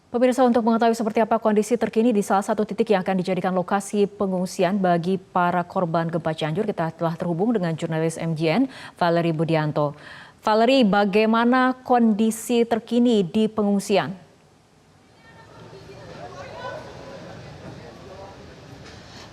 Pemirsa, untuk mengetahui seperti apa kondisi terkini di salah satu titik yang akan dijadikan lokasi pengungsian bagi para korban gempa Cianjur, kita telah terhubung dengan jurnalis MJN Valerie Budianto. Valerie, bagaimana kondisi terkini di pengungsian?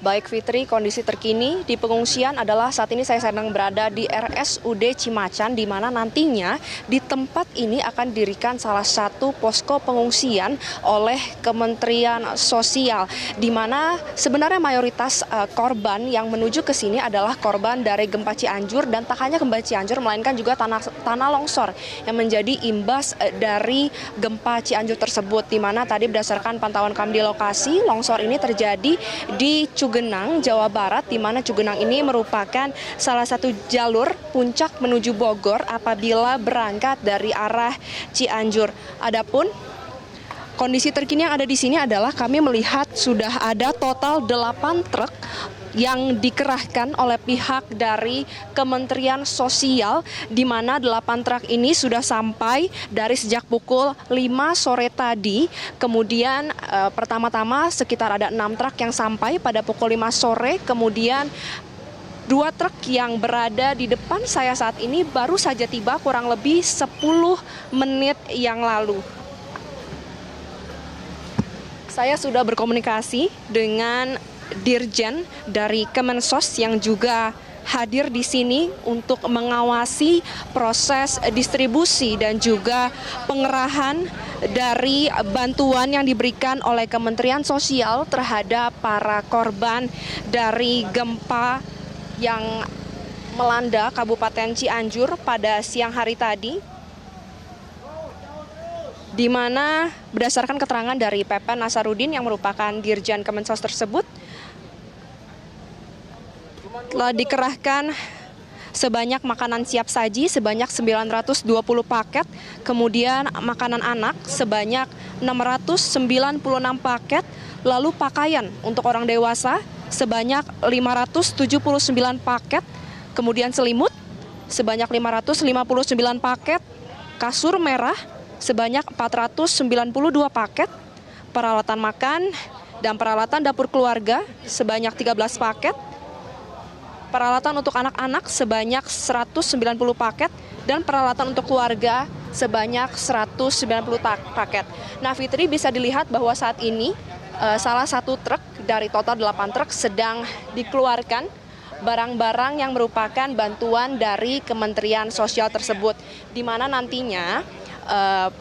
Baik Fitri, kondisi terkini di pengungsian adalah saat ini saya sedang berada di RSUD Cimacan, di mana nantinya di tempat ini akan didirikan salah satu posko pengungsian oleh Kementerian Sosial, di mana sebenarnya mayoritas korban yang menuju ke sini adalah korban dari gempa Cianjur, dan tak hanya gempa Cianjur melainkan juga tanah longsor yang menjadi imbas dari gempa Cianjur tersebut, di mana tadi berdasarkan pantauan kami di lokasi, longsor ini terjadi di Cugenang, Jawa Barat, di mana Cugenang ini merupakan salah satu jalur puncak menuju Bogor apabila berangkat dari arah Cianjur. Adapun kondisi terkini yang ada di sini adalah kami melihat sudah ada total 8 truk yang dikerahkan oleh pihak dari Kementerian Sosial, di mana 8 truk ini sudah sampai dari sejak pukul 5 sore tadi. Kemudian pertama-tama sekitar ada 6 truk yang sampai pada pukul 5 sore, kemudian 2 truk yang berada di depan saya saat ini baru saja tiba kurang lebih 10 menit yang lalu. Saya sudah berkomunikasi dengan Dirjen dari Kemensos yang juga hadir di sini untuk mengawasi proses distribusi dan juga pengerahan dari bantuan yang diberikan oleh Kementerian Sosial terhadap para korban dari gempa yang melanda Kabupaten Cianjur pada siang hari tadi, di mana berdasarkan keterangan dari Pepen Nasarudin yang merupakan Dirjen Kemensos tersebut, telah dikerahkan sebanyak makanan siap saji sebanyak 920 paket, kemudian makanan anak sebanyak 696 paket, lalu pakaian untuk orang dewasa sebanyak 579 paket, kemudian selimut sebanyak 559 paket, kasur merah sebanyak 492 paket, peralatan makan dan peralatan dapur keluarga sebanyak 13 paket, peralatan untuk anak-anak sebanyak 190 paket, dan peralatan untuk keluarga sebanyak 190 paket. Nah Fitri, bisa dilihat bahwa saat ini salah satu truk dari total 8 truk sedang dikeluarkan barang-barang yang merupakan bantuan dari Kementerian Sosial tersebut, di mana nantinya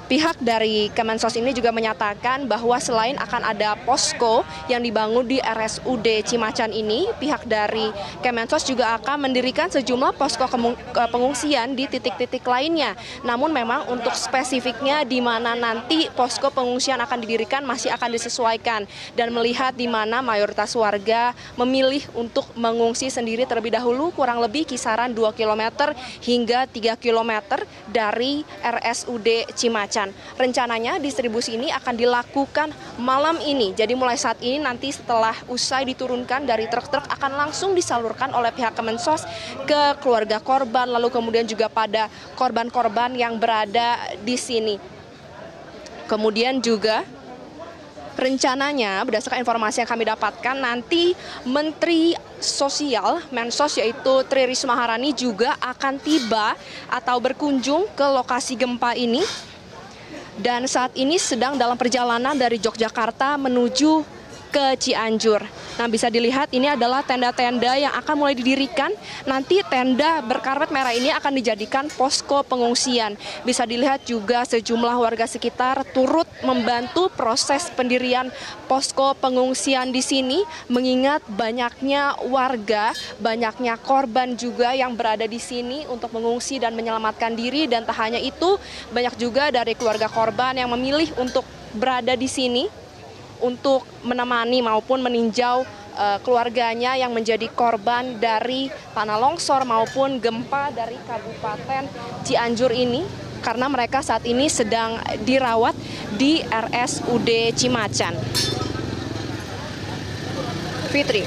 pihak dari Kemensos ini juga menyatakan bahwa selain akan ada posko yang dibangun di RSUD Cimacan ini, pihak dari Kemensos juga akan mendirikan sejumlah posko pengungsian di titik-titik lainnya. Namun memang untuk spesifiknya di mana nanti posko pengungsian akan didirikan masih akan disesuaikan, dan melihat di mana mayoritas warga memilih untuk mengungsi sendiri terlebih dahulu, kurang lebih kisaran 2 km hingga 3 km dari RSUD Cimacan. Rencananya distribusi ini akan dilakukan malam ini. Jadi mulai saat ini nanti setelah usai diturunkan dari truk-truk akan langsung disalurkan oleh pihak Kemensos ke keluarga korban, lalu kemudian juga pada korban-korban yang berada di sini. Kemudian juga rencananya berdasarkan informasi yang kami dapatkan, nanti Menteri Sosial, Mensos, yaitu Tri Risma Maharani juga akan tiba atau berkunjung ke lokasi gempa ini, dan saat ini sedang dalam perjalanan dari Yogyakarta menuju ke Cianjur. Nah, bisa dilihat ini adalah tenda-tenda yang akan mulai didirikan. Nanti tenda berkarpet merah ini akan dijadikan posko pengungsian. Bisa dilihat juga sejumlah warga sekitar turut membantu proses pendirian posko pengungsian di sini, mengingat banyaknya warga, banyaknya korban juga yang berada di sini untuk mengungsi dan menyelamatkan diri. Dan tak hanya itu, banyak juga dari keluarga korban yang memilih untuk berada di sini untuk menemani maupun meninjau keluarganya yang menjadi korban dari tanah longsor maupun gempa dari Kabupaten Cianjur ini, karena mereka saat ini sedang dirawat di RSUD Cimacan. Fitri.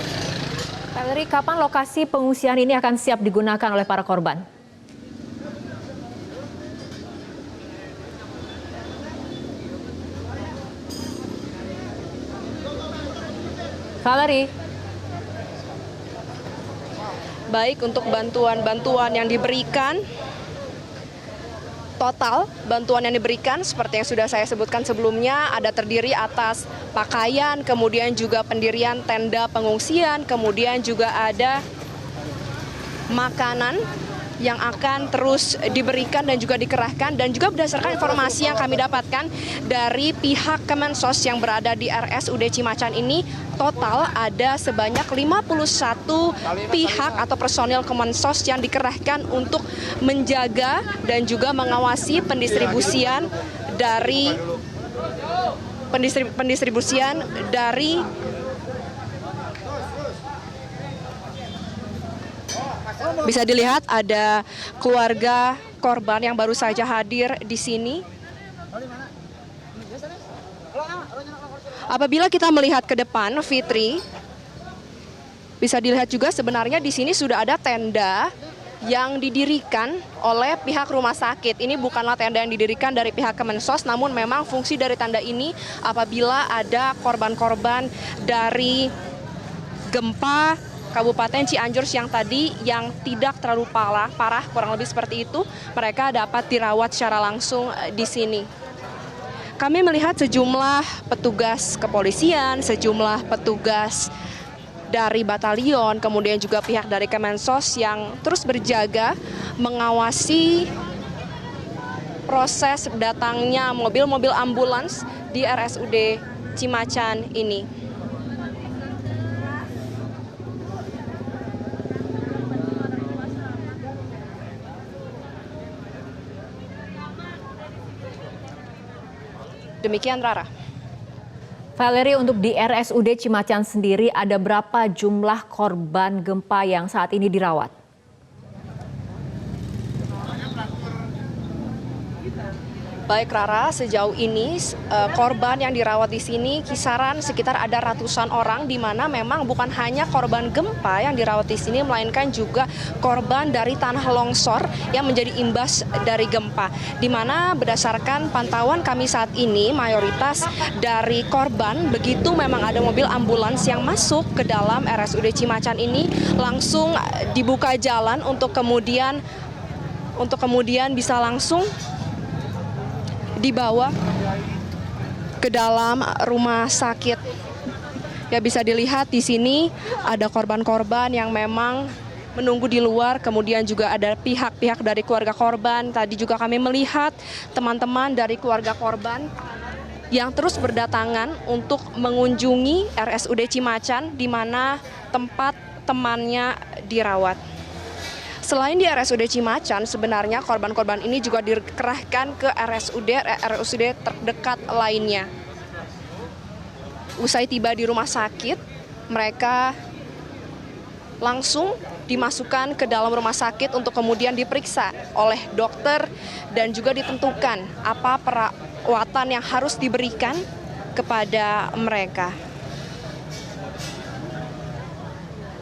Valerie, kapan lokasi pengungsian ini akan siap digunakan oleh para korban? Valerie. Baik, untuk bantuan-bantuan yang diberikan, total bantuan yang diberikan seperti yang sudah saya sebutkan sebelumnya ada terdiri atas pakaian, kemudian juga pendirian tenda pengungsian, kemudian juga ada makanan yang akan terus diberikan dan juga dikerahkan, dan juga berdasarkan informasi yang kami dapatkan dari pihak Kemensos yang berada di RSUD Cimacan ini, total ada sebanyak 51 pihak atau personil Kemensos yang dikerahkan untuk menjaga dan juga mengawasi pendistribusian dari bisa dilihat ada keluarga korban yang baru saja hadir di sini. Apabila kita melihat ke depan, Fitri, bisa dilihat juga sebenarnya di sini sudah ada tenda yang didirikan oleh pihak rumah sakit. Ini bukanlah tenda yang didirikan dari pihak Kemensos, namun memang fungsi dari tenda ini apabila ada korban-korban dari gempa Kabupaten Cianjur siang tadi yang tidak terlalu parah, kurang lebih seperti itu, mereka dapat dirawat secara langsung di sini. Kami melihat sejumlah petugas kepolisian, sejumlah petugas dari batalion, kemudian juga pihak dari Kemensos yang terus berjaga mengawasi proses datangnya mobil-mobil ambulans di RSUD Cimacan ini. Demikian, Rara. Valerie, untuk di RSUD Cimacan sendiri ada berapa jumlah korban gempa yang saat ini dirawat? Baik, Rara, sejauh ini korban yang dirawat di sini kisaran sekitar ada ratusan orang, di mana memang bukan hanya korban gempa yang dirawat di sini, melainkan juga korban dari tanah longsor yang menjadi imbas dari gempa. Di mana berdasarkan pantauan kami saat ini, mayoritas dari korban begitu memang ada mobil ambulans yang masuk ke dalam RSUD Cimacan ini, langsung dibuka jalan untuk kemudian bisa langsung dibawa ke dalam rumah sakit. Ya, bisa dilihat di sini ada korban-korban yang memang menunggu di luar, kemudian juga ada pihak-pihak dari keluarga korban. Tadi juga kami melihat teman-teman dari keluarga korban yang terus berdatangan untuk mengunjungi RSUD Cimacan di mana tempat temannya dirawat. Selain di RSUD Cimacan, sebenarnya korban-korban ini juga dikerahkan ke RSUD terdekat lainnya. Usai tiba di rumah sakit, mereka langsung dimasukkan ke dalam rumah sakit untuk kemudian diperiksa oleh dokter dan juga ditentukan apa perawatan yang harus diberikan kepada mereka.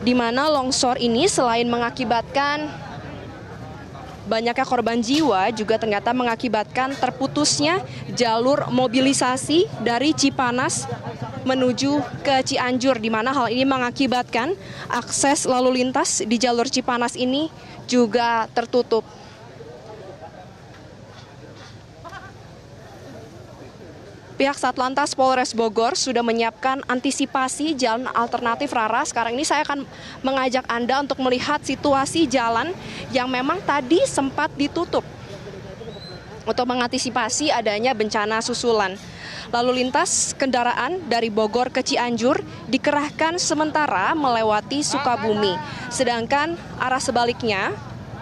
Di mana longsor ini selain mengakibatkan banyaknya korban jiwa, juga ternyata mengakibatkan terputusnya jalur mobilisasi dari Cipanas menuju ke Cianjur, di mana hal ini mengakibatkan akses lalu lintas di jalur Cipanas ini juga tertutup. Pihak Satlantas Polres Bogor sudah menyiapkan antisipasi jalan alternatif, Rara. Sekarang ini saya akan mengajak Anda untuk melihat situasi jalan yang memang tadi sempat ditutup untuk mengantisipasi adanya bencana susulan. Lalu lintas kendaraan dari Bogor ke Cianjur dikerahkan sementara melewati Sukabumi. Sedangkan arah sebaliknya,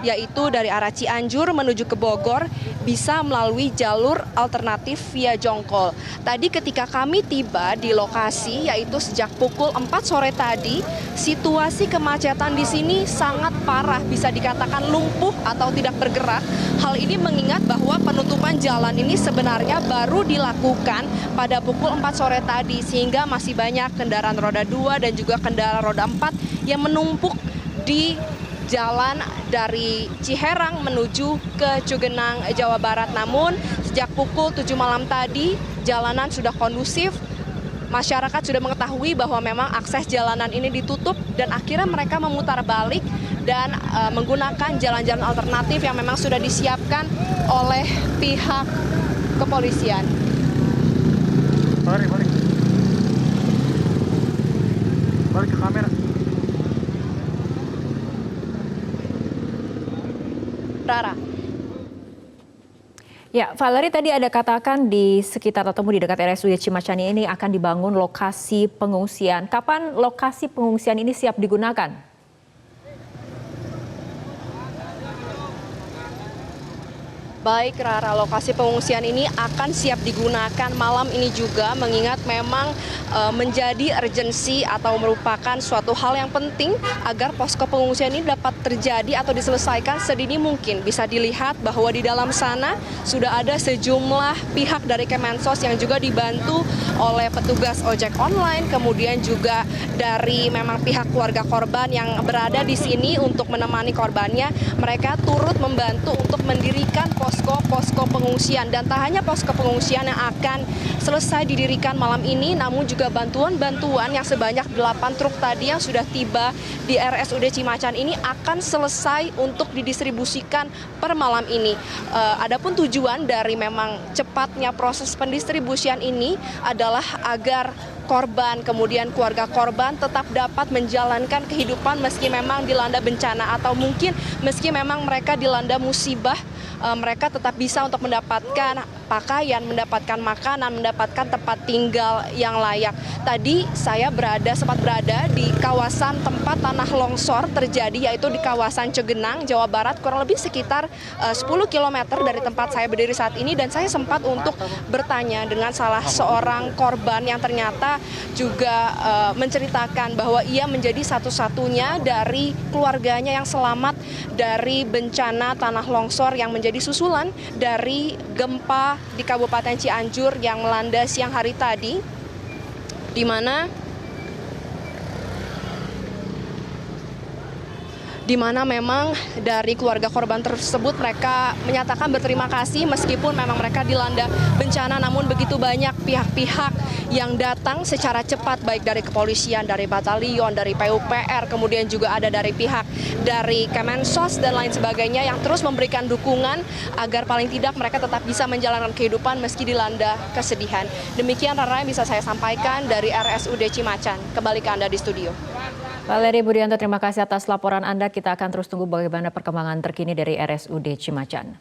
yaitu dari arah Cianjur menuju ke Bogor, bisa melalui jalur alternatif via Jongkol. Tadi ketika kami tiba di lokasi, yaitu sejak pukul 4 sore tadi, situasi kemacetan di sini sangat parah, bisa dikatakan lumpuh atau tidak bergerak. Hal ini mengingat bahwa penutupan jalan ini sebenarnya baru dilakukan pada pukul 4 sore tadi, sehingga masih banyak kendaraan roda 2 dan juga kendaraan roda 4 yang menumpuk di jalan dari Ciherang menuju ke Cugenang, Jawa Barat. Namun sejak pukul 7 malam tadi jalanan sudah kondusif, masyarakat sudah mengetahui bahwa memang akses jalanan ini ditutup dan akhirnya mereka memutar balik dan menggunakan jalan-jalan alternatif yang memang sudah disiapkan oleh pihak kepolisian. Balik ke kamera. Rara. Ya, Valerie tadi ada katakan di sekitar atau di dekat RSUD Cimacan ini akan dibangun lokasi pengungsian. Kapan lokasi pengungsian ini siap digunakan? Baik Rara, lokasi pengungsian ini akan siap digunakan malam ini juga mengingat memang menjadi urgensi atau merupakan suatu hal yang penting agar posko pengungsian ini dapat terjadi atau diselesaikan sedini mungkin. Bisa dilihat bahwa di dalam sana sudah ada sejumlah pihak dari Kemensos yang juga dibantu oleh petugas ojek online, kemudian juga dari memang pihak keluarga korban yang berada di sini untuk menemani korbannya. Mereka turut membantu untuk mendirikan posko pengungsian, dan tak hanya posko pengungsian yang akan selesai didirikan malam ini, namun juga bantuan-bantuan yang sebanyak 8 truk tadi yang sudah tiba di RSUD Cimacan ini akan selesai untuk didistribusikan per malam ini. Adapun tujuan dari memang cepatnya proses pendistribusian ini adalah agar korban, kemudian keluarga korban tetap dapat menjalankan kehidupan meski memang dilanda bencana atau mungkin meski memang mereka dilanda musibah, mereka tetap bisa untuk mendapatkan pakaian, mendapatkan makanan, mendapatkan tempat tinggal yang layak. Tadi saya sempat berada di kawasan tempat tanah longsor terjadi, yaitu di kawasan Cegenang, Jawa Barat, kurang lebih sekitar 10 km dari tempat saya berdiri saat ini, dan saya sempat untuk bertanya dengan salah seorang korban yang ternyata juga menceritakan bahwa ia menjadi satu-satunya dari keluarganya yang selamat dari bencana tanah longsor yang menjadi susulan dari gempa di Kabupaten Cianjur yang melanda siang hari tadi, di mana memang dari keluarga korban tersebut mereka menyatakan berterima kasih meskipun memang mereka dilanda bencana, namun begitu banyak pihak-pihak yang datang secara cepat, baik dari kepolisian, dari batalion, dari PUPR, kemudian juga ada dari pihak dari Kemensos dan lain sebagainya yang terus memberikan dukungan agar paling tidak mereka tetap bisa menjalankan kehidupan meski dilanda kesedihan. Demikian Rara yang bisa saya sampaikan dari RSUD Cimacan. Kembali ke Anda di studio. Valerie Budianto, terima kasih atas laporan Anda. Kita akan terus tunggu bagaimana perkembangan terkini dari RSUD Cimacan.